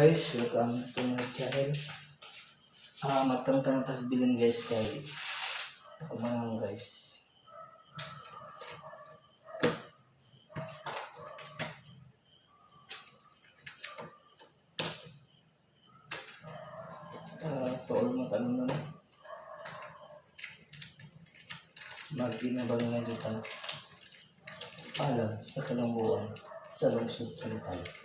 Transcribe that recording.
guys, welcome to my channel. Matang-tang tas bilin guys kay ako man guys. Tuol mo tanong na. Magginabang nga dito. Alam sa kalambuan sa lungsod sa Lipay.